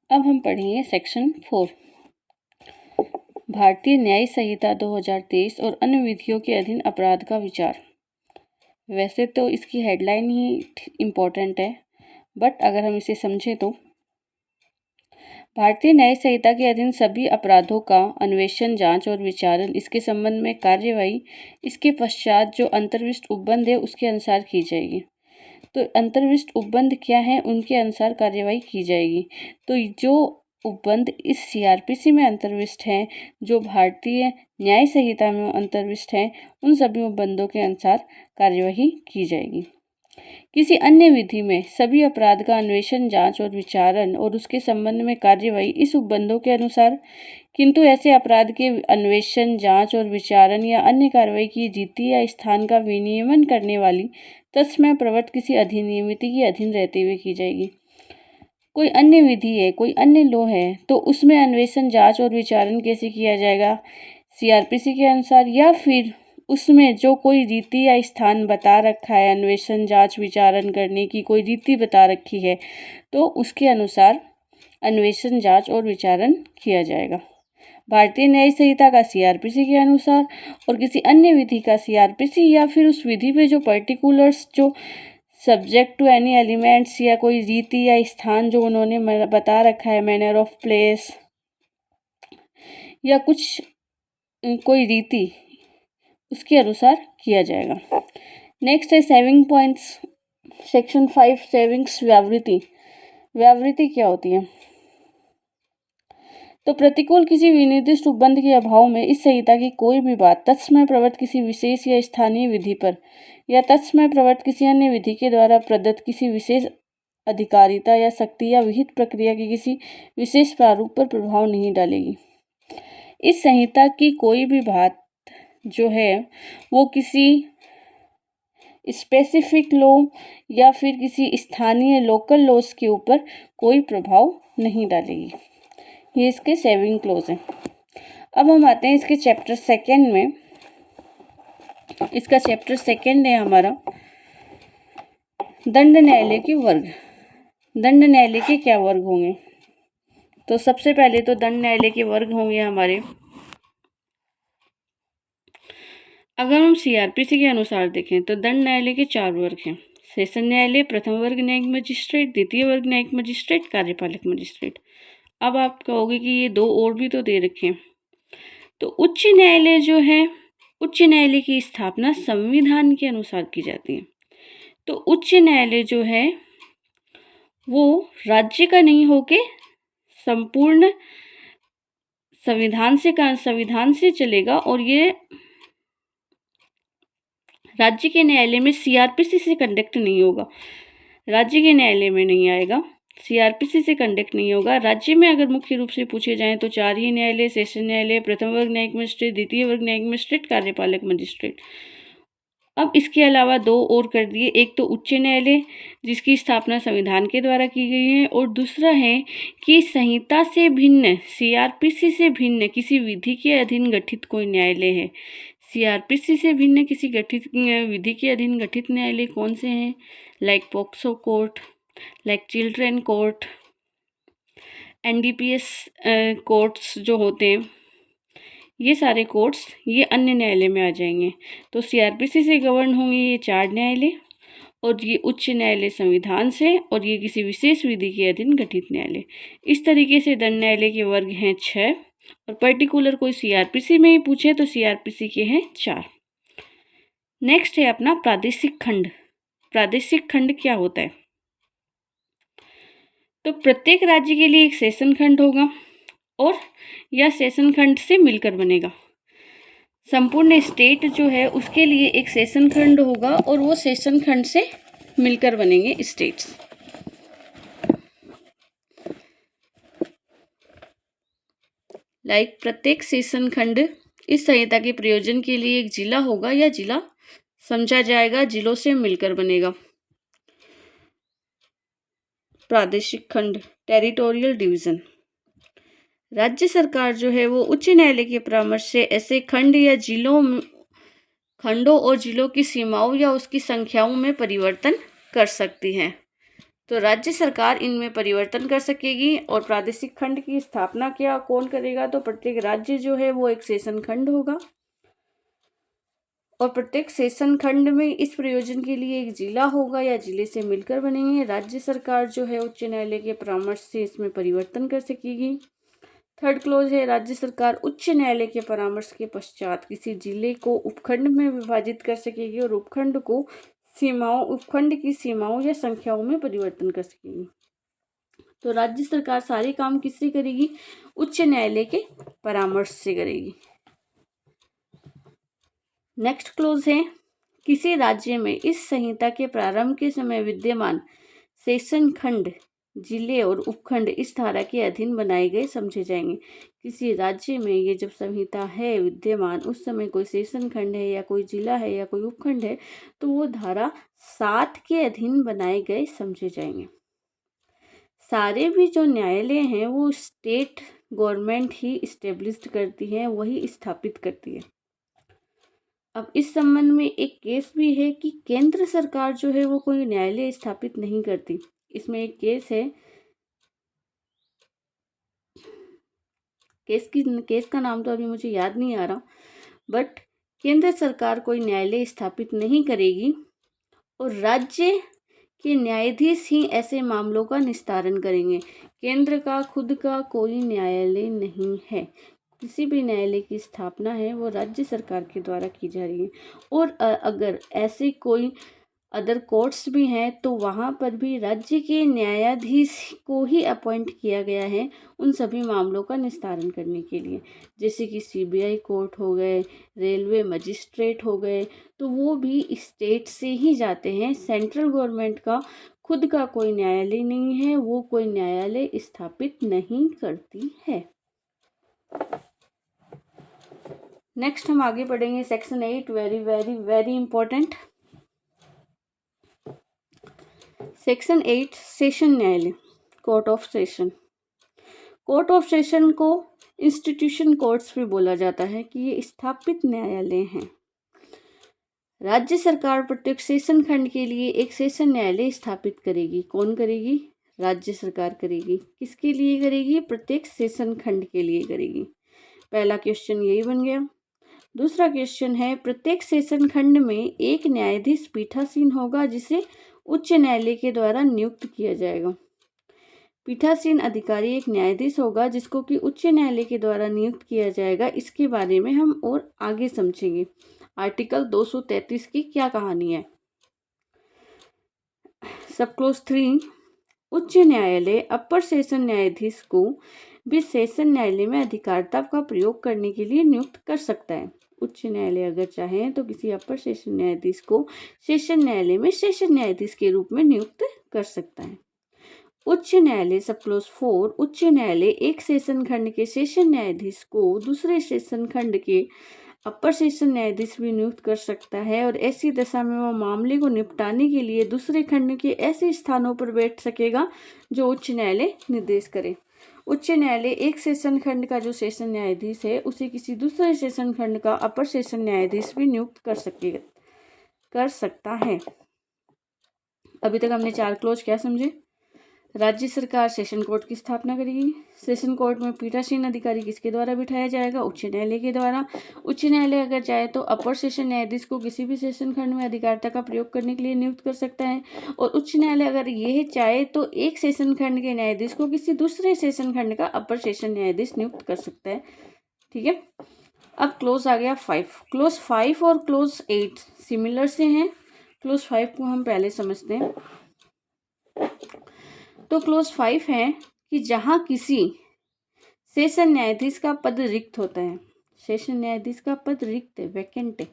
अब हम पढ़ेंगे सेक्शन 4, भारतीय न्याय संहिता 2023 और अन्य विधियों के अधीन अपराध का विचार। वैसे तो इसकी हेडलाइन ही इम्पोर्टेंट है, बट अगर हम इसे समझें तो भारतीय न्याय संहिता के अधीन सभी अपराधों का अन्वेषण, जांच और विचारण, इसके संबंध में कार्यवाही इसके पश्चात जो अंतर्विष्ट उपबंध है उसके अनुसार की जाएगी। तो अंतर्विष्ट उपबंध क्या है, उनके अनुसार कार्यवाही की जाएगी। तो जो उपबंध इस सीआरपीसी में अंतर्विष्ट हैं, जो भारतीय न्याय संहिता में अंतर्विष्ट हैं, उन सभी उपबंधों के अनुसार कार्यवाही की जाएगी। किसी अन्य विधि में सभी अपराध का अन्वेषण, जांच और विचारण और उसके संबंध में कार्यवाही इस उपबंधों के अनुसार, किंतु ऐसे अपराध के अन्वेषण, जांच और विचारण या अन्य कार्रवाई की रीति या स्थान का विनियमन करने वाली तत्समय प्रवर्त किसी अधिनियमित के अधीन रहते हुए की जाएगी। कोई अन्य विधि है, कोई अन्य लॉ है, तो उसमें अन्वेषण, जांच और विचारण कैसे किया जाएगा, सीआरपीसी के अनुसार, या फिर उसमें जो कोई रीति या स्थान बता रखा है, अन्वेषण, जांच, विचारण करने की कोई रीति बता रखी है, तो उसके अनुसार अन्वेषण, जांच और विचारण किया जाएगा। भारतीय न्याय संहिता का सीआरपीसी के अनुसार और किसी अन्य विधि का सीआरपीसी या फिर उस विधि पे जो पर्टिकुलर्स, जो सब्जेक्ट टू एनी एलिमेंट्स या कोई रीति या स्थान जो उन्होंने बता रखा है, मैनर ऑफ प्लेस या कुछ कोई रीति, उसके अनुसार किया जाएगा। नेक्स्ट है सेविंग पॉइंट्स, सेक्शन 5, सेविंग्स, व्यावृत्ति। व्यावृत्ति क्या होती है? तो प्रतिकूल किसी विनिर्दिष्ट उपबंध के अभाव में इस संहिता की कोई भी बात तत्समय प्रवर्त किसी विशेष या स्थानीय विधि पर या तत्समय प्रवर्त किसी अन्य विधि के द्वारा प्रदत्त किसी विशेष अधिकारिता या शक्ति या विहित प्रक्रिया के किसी विशेष प्रारूप पर प्रभाव नहीं डालेगी। इस संहिता की कोई भी बात जो है वो किसी स्पेसिफिक लॉ या फिर किसी स्थानीय लोकल लॉज के ऊपर कोई प्रभाव नहीं डालेगी। ये इसके सेविंग क्लोज हैं। अब हम आते हैं इसके चैप्टर 2 में। इसका चैप्टर 2 है हमारा दंड न्यायालय के वर्ग। दंड न्यायालय के क्या वर्ग होंगे? तो सबसे पहले तो दंड न्यायालय के वर्ग होंगे हमारे, अगर हम सीआरपीसी के अनुसार देखें तो दंड न्यायालय के 4 वर्ग हैं। सेशन न्यायालय, प्रथम वर्ग न्यायिक मजिस्ट्रेट, द्वितीय वर्ग न्यायिक मजिस्ट्रेट, कार्यपालक मजिस्ट्रेट। अब आप कहोगे कि ये 2 और भी तो दे रखे हैं। तो उच्च न्यायालय जो है, उच्च न्यायालय की स्थापना संविधान के अनुसार की जाती है। तो उच्च न्यायालय जो है वो राज्य का नहीं होके संपूर्ण संविधान से चलेगा, और ये राज्य के न्यायालय में सीआरपीसी से कंडक्ट नहीं होगा, राज्य के न्यायालय में नहीं आएगा, सीआरपीसी से कंडक्ट नहीं होगा। राज्य में अगर मुख्य रूप से पूछे जाएं तो 4 ही न्यायालय, सेशन न्यायालय, प्रथम वर्ग न्यायिक मजिस्ट्रेट, द्वितीय वर्ग न्यायिक मजिस्ट्रेट, कार्यपालक मजिस्ट्रेट। अब इसके अलावा 2 और कर दिए, एक तो उच्च न्यायालय जिसकी स्थापना संविधान के द्वारा की गई है, और दूसरा है कि संहिता से भिन्न, सीआरपीसी से भिन्न किसी विधि के अधीन गठित कोई न्यायालय है। सीआरपीसी से भिन्न किसी गठित विधि के अधीन गठित न्यायालय कौन से हैं? Like POCSO court, like children court, NDPS courts जो होते हैं, ये सारे कोर्ट्स ये अन्य न्यायालय में आ जाएंगे। तो सीआरपीसी से गवर्न होंगे ये 4 न्यायालय, और ये उच्च न्यायालय संविधान से, और ये किसी विशेष विधि के अधीन गठित न्यायालय। इस तरीके से दंड न्यायालय के वर्ग हैं 6, और पर्टिकुलर कोई सीआरपीसी में ही पूछे तो सीआरपीसी के हैं 4। नेक्स्ट है अपना प्रादेशिक खंड। प्रादेशिक खंड क्या होता है? तो प्रत्येक राज्य के लिए एक सेशन खंड होगा, और यह सेशन खंड से मिलकर बनेगा। संपूर्ण स्टेट जो है उसके लिए एक सेशन खंड होगा, और वो सेशन खंड से मिलकर बनेंगे स्टेट्स। लाइक प्रत्येक सेशन खंड इस संहिता के प्रयोजन के लिए एक जिला होगा या जिला समझा जाएगा, जिलों से मिलकर बनेगा। प्रादेशिक खंड, टेरिटोरियल डिवीजन। राज्य सरकार जो है वो उच्च न्यायालय के परामर्श से ऐसे खंड या खंडों और जिलों की सीमाओं या उसकी संख्याओं में परिवर्तन कर सकती है। तो राज्य सरकार इनमें परिवर्तन कर सकेगी। और प्रादेशिक खंड की स्थापना क्या कौन करेगा, तो प्रत्येक राज्य जो है वो एक सेशन खंड होगा और प्रत्येक सेशन खंड में इस प्रयोजन के लिए एक जिला होगा या जिले से मिलकर बनेंगे। राज्य सरकार जो है उच्च न्यायालय के परामर्श से इसमें परिवर्तन कर सकेगी। थर्ड क्लोज है, राज्य सरकार उच्च न्यायालय के परामर्श के पश्चात किसी जिले को उपखंड में विभाजित कर सकेगी और उपखंड की सीमाओं या संख्याओं में परिवर्तन कर सकेगी। तो राज्य सरकार सारे काम किससे करेगी, उच्च न्यायालय के परामर्श से करेगी। नेक्स्ट क्लोज है, किसी राज्य में इस संहिता के प्रारंभ के समय विद्यमान सेशन खंड, जिले और उपखंड इस धारा के अधीन बनाए गए समझे जाएंगे। किसी राज्य में ये जब संहिता है विद्यमान, उस समय कोई सेशन खंड है या कोई जिला है या कोई उपखंड है, तो वो धारा 7 के अधीन बनाए गए समझे जाएंगे। सारे भी जो न्यायालय हैं वो स्टेट गवर्नमेंट ही इस्टेब्लिश्ड करती है, वही स्थापित करती है। अब इस संबंध में एक केस भी है कि केंद्र सरकार जो है वो कोई न्यायालय स्थापित नहीं करती। इसमें एक केस है, केस का नाम तो अभी मुझे याद नहीं आ रहा, बट केंद्र सरकार कोई न्यायालय स्थापित नहीं करेगी और राज्य के न्यायाधीश ही ऐसे मामलों का निस्तारण करेंगे। केंद्र का खुद का कोई न्यायालय नहीं है। किसी भी न्यायालय की स्थापना है वो राज्य सरकार के द्वारा की जा रही है। और अगर ऐसे कोई अदर कोर्ट्स भी हैं तो वहाँ पर भी राज्य के न्यायाधीश को ही अपॉइंट किया गया है उन सभी मामलों का निस्तारण करने के लिए। जैसे कि सीबीआई कोर्ट हो गए, रेलवे मजिस्ट्रेट हो गए, तो वो भी स्टेट से ही जाते हैं। सेंट्रल गवर्नमेंट का खुद का कोई न्यायालय नहीं है, वो कोई न्यायालय स्थापित नहीं करती है। नेक्स्ट हम आगे बढ़ेंगे, section 8, very very very important. Section 8, session न्यायालय, court of session. Court of session को इंस्टीट्यूशन कोर्ट्स भी बोला जाता है कि ये स्थापित न्यायालय हैं। राज्य सरकार प्रत्येक सेशन खंड के लिए एक सेशन न्यायालय स्थापित करेगी। कौन करेगी, राज्य सरकार करेगी। किसके लिए करेगी, प्रत्येक सेशन खंड के लिए करेगी। पहला क्वेश्चन यही बन गया। दूसरा क्वेश्चन है, प्रत्येक सेशन खंड में एक न्यायाधीश पीठासीन होगा जिसे उच्च न्यायालय के द्वारा नियुक्त किया जाएगा। पीठासीन अधिकारी एक न्यायाधीश होगा जिसको कि उच्च न्यायालय के द्वारा नियुक्त किया जाएगा। इसके बारे में हम और आगे समझेंगे। आर्टिकल 233 की क्या कहानी है। सब क्लोज 3, उच्च न्यायालय अपर सेशन न्यायाधीश को भी सेशन न्यायालय में अधिकारिता का प्रयोग करने के लिए नियुक्त कर सकता है। उच्च न्यायालय अगर चाहे तो किसी अपर सेशन न्यायाधीश को सेशन न्यायालय में सेशन न्यायाधीश के रूप में नियुक्त कर सकता है। उच्च न्यायालय सब क्लोज 4, उच्च न्यायालय एक सेशन खंड के सेशन न्यायाधीश को दूसरे सेशन खंड के अपर सेशन न्यायाधीश भी नियुक्त कर सकता है और ऐसी दशा में वह मामले को निपटाने के लिए दूसरे खंड के ऐसे स्थानों पर बैठ सकेगा जो उच्च न्यायालय निर्देश करे। उच्च न्यायालय एक सेशन खंड का जो सेशन न्यायाधीश है उसे किसी दूसरे सेशन खंड का अपर सेशन न्यायाधीश भी नियुक्त कर सकता है। अभी तक हमने 4 क्लोज क्या समझे। राज्य सरकार सेशन कोर्ट की स्थापना करेगी। सेशन कोर्ट में पीठासीन अधिकारी किसके द्वारा बिठाया जाएगा, उच्च न्यायालय के द्वारा। उच्च न्यायालय अगर चाहे तो अपर सेशन न्यायाधीश को किसी भी सेशन खंड में अधिकारिता का प्रयोग करने के लिए नियुक्त कर सकता है। और उच्च न्यायालय अगर यह चाहे तो एक सेशन खंड के न्यायाधीश को किसी दूसरे सेशन खंड का अपर सेशन न्यायाधीश नियुक्त कर सकता है। ठीक है। अब क्लोज आ गया 5। क्लोज 5 और क्लोज 8 सिमिलर से हैं। क्लोज 5 को हम पहले समझते हैं। तो क्लोज 5 है कि जहां किसी सेशन न्यायाधीश का पद रिक्त होता है, सेशन न्यायाधीश का पद रिक्त है, वैकेंट है,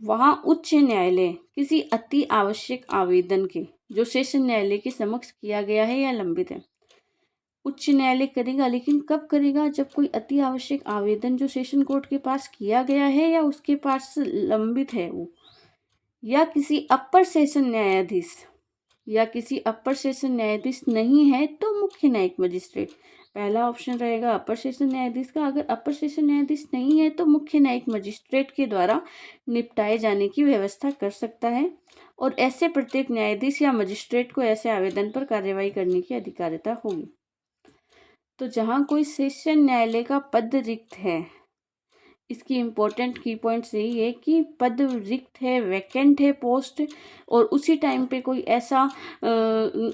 वहां उच्च न्यायालय किसी अति आवश्यक आवेदन के जो सेशन न्यायालय के समक्ष किया गया है या लंबित है, उच्च न्यायालय करेगा। लेकिन कब करेगा, जब कोई अति आवश्यक आवेदन जो सेशन कोर्ट के पास किया गया है या उसके पास लंबित है वो, या किसी अपर सेशन न्यायाधीश नहीं है तो मुख्य न्यायिक मजिस्ट्रेट। पहला ऑप्शन रहेगा अपर सेशन न्यायाधीश का। अगर अपर सेशन न्यायाधीश नहीं है तो मुख्य न्यायिक मजिस्ट्रेट के द्वारा निपटाए जाने की व्यवस्था कर सकता है। और ऐसे प्रत्येक न्यायाधीश या मजिस्ट्रेट को ऐसे आवेदन पर कार्यवाही करने की अधिकारिता होगी। तो जहाँ कोई सेशन न्यायालय का पद रिक्त है, इसकी इम्पोर्टेंट की पॉइंट्स यही है कि पद रिक्त है, वैकेंट है पोस्ट, और उसी टाइम पे कोई ऐसा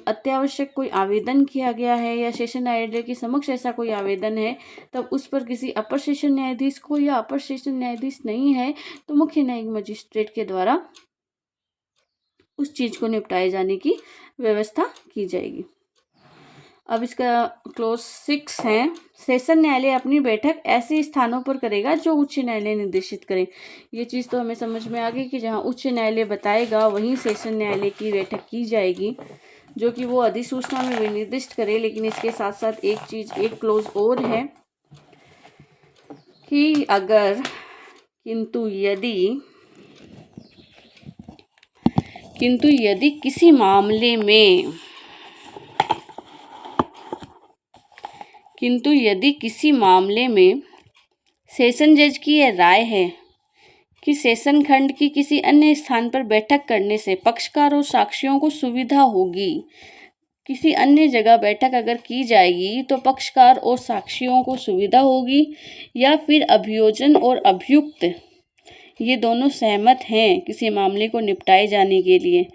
अत्यावश्यक कोई आवेदन किया गया है या सेशन न्यायालय के समक्ष ऐसा कोई आवेदन है, तब उस पर किसी अपर सेशन न्यायाधीश को या अपर सेशन न्यायाधीश नहीं है तो मुख्य न्यायिक मजिस्ट्रेट के द्वारा उस चीज़ को निपटाए जाने की व्यवस्था की जाएगी। अब इसका क्लोज 6 है, सेशन न्यायालय अपनी बैठक ऐसे स्थानों पर करेगा जो उच्च न्यायालय निर्देशित करे। ये चीज़ तो हमें समझ में आ गई कि जहाँ उच्च न्यायालय बताएगा वहीं सेशन न्यायालय की बैठक की जाएगी, जो कि वो अधिसूचना में विनिर्दिष्ट करे। लेकिन इसके साथ साथ एक चीज़, एक क्लोज और है कि अगर किंतु यदि किसी मामले में सेशन जज की यह राय है कि सेशन खंड की किसी अन्य स्थान पर बैठक करने से पक्षकार और साक्षियों को सुविधा होगी, किसी अन्य जगह बैठक अगर की जाएगी तो पक्षकार और साक्षियों को सुविधा होगी, या फिर अभियोजन और अभियुक्त ये दोनों सहमत हैं किसी मामले को निपटाए जाने के लिए,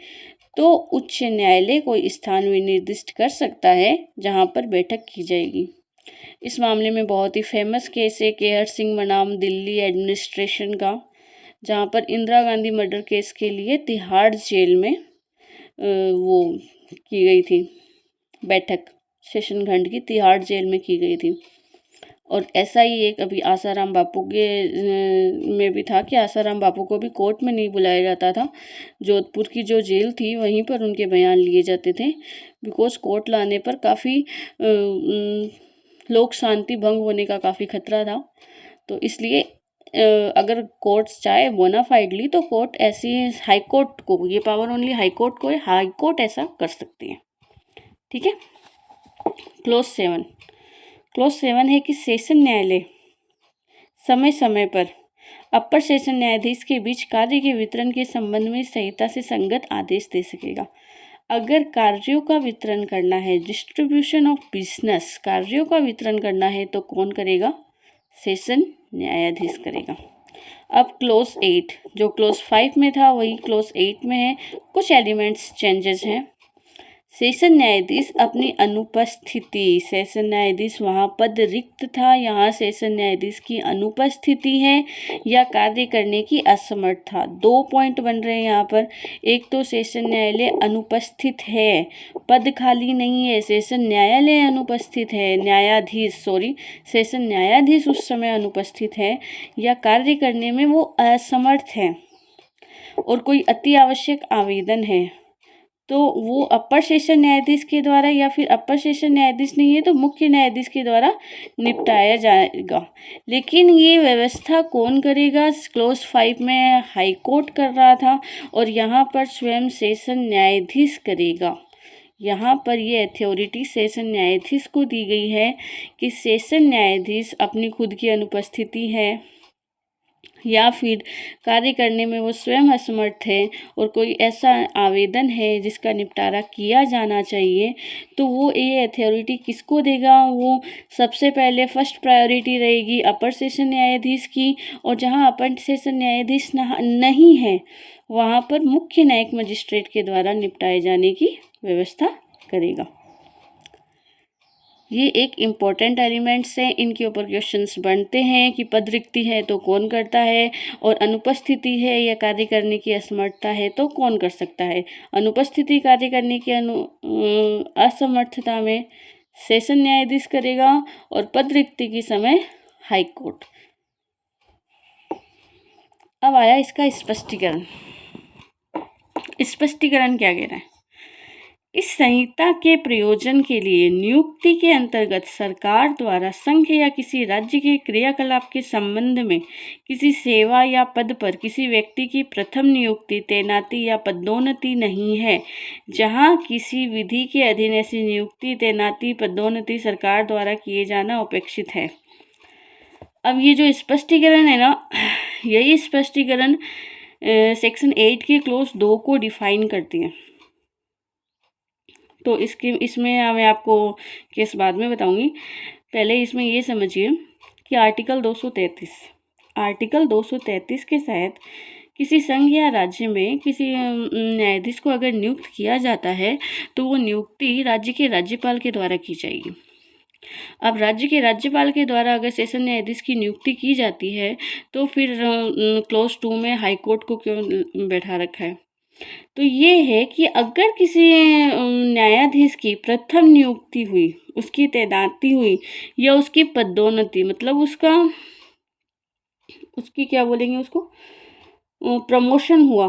तो उच्च न्यायालय कोई स्थान विनिर्दिष्ट कर सकता है जहां पर बैठक की जाएगी। इस मामले में बहुत ही फेमस केस है केहर सिंह बनाम दिल्ली एडमिनिस्ट्रेशन का, जहां पर इंदिरा गांधी मर्डर केस के लिए तिहाड़ जेल में वो की गई थी बैठक, सेशन खंड की तिहाड़ जेल में की गई थी। और ऐसा ही एक अभी आसाराम बापू के में भी था कि आसाराम बापू को भी कोर्ट में नहीं बुलाया जाता था, जोधपुर की जो जेल थी वहीं पर उनके बयान लिए जाते थे, बिकॉज कोर्ट लाने पर काफ़ी लोक शांति भंग होने का काफ़ी खतरा था। तो इसलिए अगर कोर्ट चाहे बोनाफाइडली तो कोर्ट ऐसी हाई कोर्ट को, ये पावर ओनली हाई कोर्ट को है, हाई कोर्ट ऐसा कर सकती है। ठीक है। क्लोज 7 है कि सेशन न्यायालय समय समय पर अपर सेशन न्यायाधीश के बीच कार्य के वितरण के संबंध में संहिता से संगत आदेश दे सकेगा। अगर कार्यों का वितरण करना है, डिस्ट्रीब्यूशन ऑफ बिजनेस, कार्यों का वितरण करना है तो कौन करेगा? सेशन न्यायाधीश करेगा। अब क्लोज 8, जो क्लोज 5 में था वही क्लोज 8 में है। कुछ एलिमेंट्स चेंजेस हैं। सेशन न्यायाधीश अपनी अनुपस्थिति, सेशन न्यायाधीश वहाँ पद रिक्त था, यहाँ सेशन न्यायाधीश की अनुपस्थिति है या कार्य करने की असमर्थ था। 2 पॉइंट बन रहे हैं यहाँ पर। एक तो सेशन न्यायालय अनुपस्थित है, पद खाली नहीं है, सेशन न्यायालय अनुपस्थित है, सेशन न्यायाधीश उस समय अनुपस्थित है या कार्य करने में वो असमर्थ है, और कोई अति आवश्यक आवेदन है तो वो अपर सेशन न्यायाधीश के द्वारा, या फिर अपर सेशन न्यायाधीश नहीं है तो मुख्य न्यायाधीश के द्वारा निपटाया जाएगा। लेकिन ये व्यवस्था कौन करेगा? क्लोज 5 में हाई कोर्ट कर रहा था और यहाँ पर स्वयं सेशन न्यायाधीश करेगा। यहाँ पर ये अथॉरिटी सेशन न्यायाधीश को दी गई है कि सेशन न्यायाधीश अपनी खुद की अनुपस्थिति है या फिर कार्य करने में वो स्वयं असमर्थ है और कोई ऐसा आवेदन है जिसका निपटारा किया जाना चाहिए, तो वो ये अथॉरिटी किसको देगा? वो सबसे पहले फर्स्ट प्रायोरिटी रहेगी अपर सेशन न्यायाधीश की, और जहाँ अपर सेशन न्यायाधीश नहीं है वहाँ पर मुख्य न्यायिक मजिस्ट्रेट के द्वारा निपटाए जाने की व्यवस्था करेगा। ये एक इम्पॉर्टेंट एलिमेंट्स हैं, इनके ऊपर क्वेश्चंस बनते हैं कि पद रिक्ति है तो कौन करता है, और अनुपस्थिति है या कार्य करने की असमर्थता है तो कौन कर सकता है। अनुपस्थिति कार्य करने की असमर्थता में सेशन न्यायाधीश करेगा और पद रिक्ति के समय हाई कोर्ट। अब आया इसका स्पष्टीकरण। स्पष्टीकरण क्या कह रहा है? इस संहिता के प्रयोजन के लिए नियुक्ति के अंतर्गत सरकार द्वारा संघ या किसी राज्य के क्रियाकलाप के संबंध में किसी सेवा या पद पर किसी व्यक्ति की प्रथम नियुक्ति, तैनाती या पदोन्नति नहीं है। जहां किसी विधि के अधीन ऐसी नियुक्ति, तैनाती, पदोन्नति सरकार द्वारा किए जाना अपेक्षित है। अब ये जो स्पष्टीकरण है ना, यही स्पष्टीकरण सेक्शन 8 के क्लोज 2 को डिफाइन करती है। तो इसमें मैं आपको केस बाद में बताऊंगी। पहले इसमें ये समझिए कि आर्टिकल 233 के तहत किसी संघ या राज्य में किसी न्यायाधीश को अगर नियुक्त किया जाता है तो वो नियुक्ति राज्य के राज्यपाल के द्वारा की जाएगी। अब राज्य के राज्यपाल के द्वारा अगर सेशन न्यायाधीश की नियुक्ति की जाती है तो फिर क्लोज 2 में हाई कोर्ट को क्यों बैठा रखा है? तो ये है कि अगर किसी न्यायाधीश की प्रथम नियुक्ति हुई, उसकी तैनाती हुई या उसकी पदोन्नति मतलब उसकी क्या बोलेंगे उसको प्रमोशन हुआ,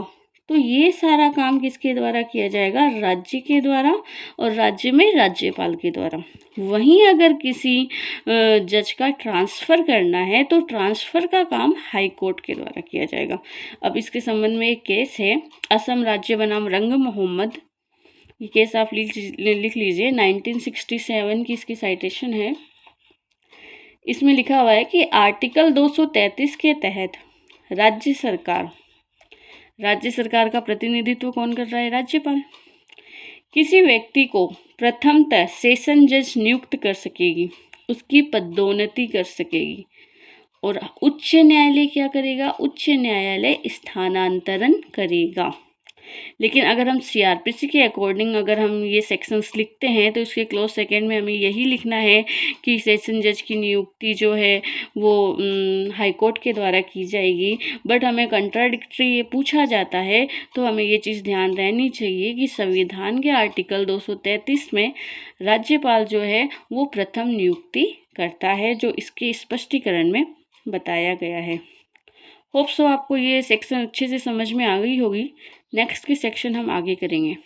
तो ये सारा काम किसके द्वारा किया जाएगा? राज्य के द्वारा और राज्य में राज्यपाल के द्वारा। वहीं अगर किसी जज का ट्रांसफ़र करना है तो ट्रांसफ़र का काम हाई कोर्ट के द्वारा किया जाएगा। अब इसके संबंध में एक केस है, असम राज्य बनाम रंग मोहम्मद। ये केस आप लिख लीजिए, 1967 की इसकी साइटेशन है। इसमें लिखा हुआ है कि आर्टिकल 233 के तहत राज्य सरकार का प्रतिनिधित्व कौन कर रहा है? राज्यपाल। किसी व्यक्ति को प्रथमतः सेशन जज नियुक्त कर सकेगी, उसकी पदोन्नति कर सकेगी, और उच्च न्यायालय क्या करेगा? उच्च न्यायालय स्थानांतरण करेगा। लेकिन अगर हम सीआरपीसी के अकॉर्डिंग अगर हम ये सेक्शंस लिखते हैं तो इसके क्लोज सेकंड में हमें यही लिखना है कि सेशन जज की नियुक्ति जो है वो हाई कोर्ट के द्वारा की जाएगी। बट हमें कंट्राडिक्टरी पूछा जाता है तो हमें ये चीज़ ध्यान रहनी चाहिए कि संविधान के आर्टिकल 233 में राज्यपाल जो है वो प्रथम नियुक्ति करता है, जो इसके स्पष्टीकरण में बताया गया है। होप सो आपको ये सेक्शन अच्छे से समझ में आ गई होगी। नेक्स्ट की सेक्शन हम आगे करेंगे।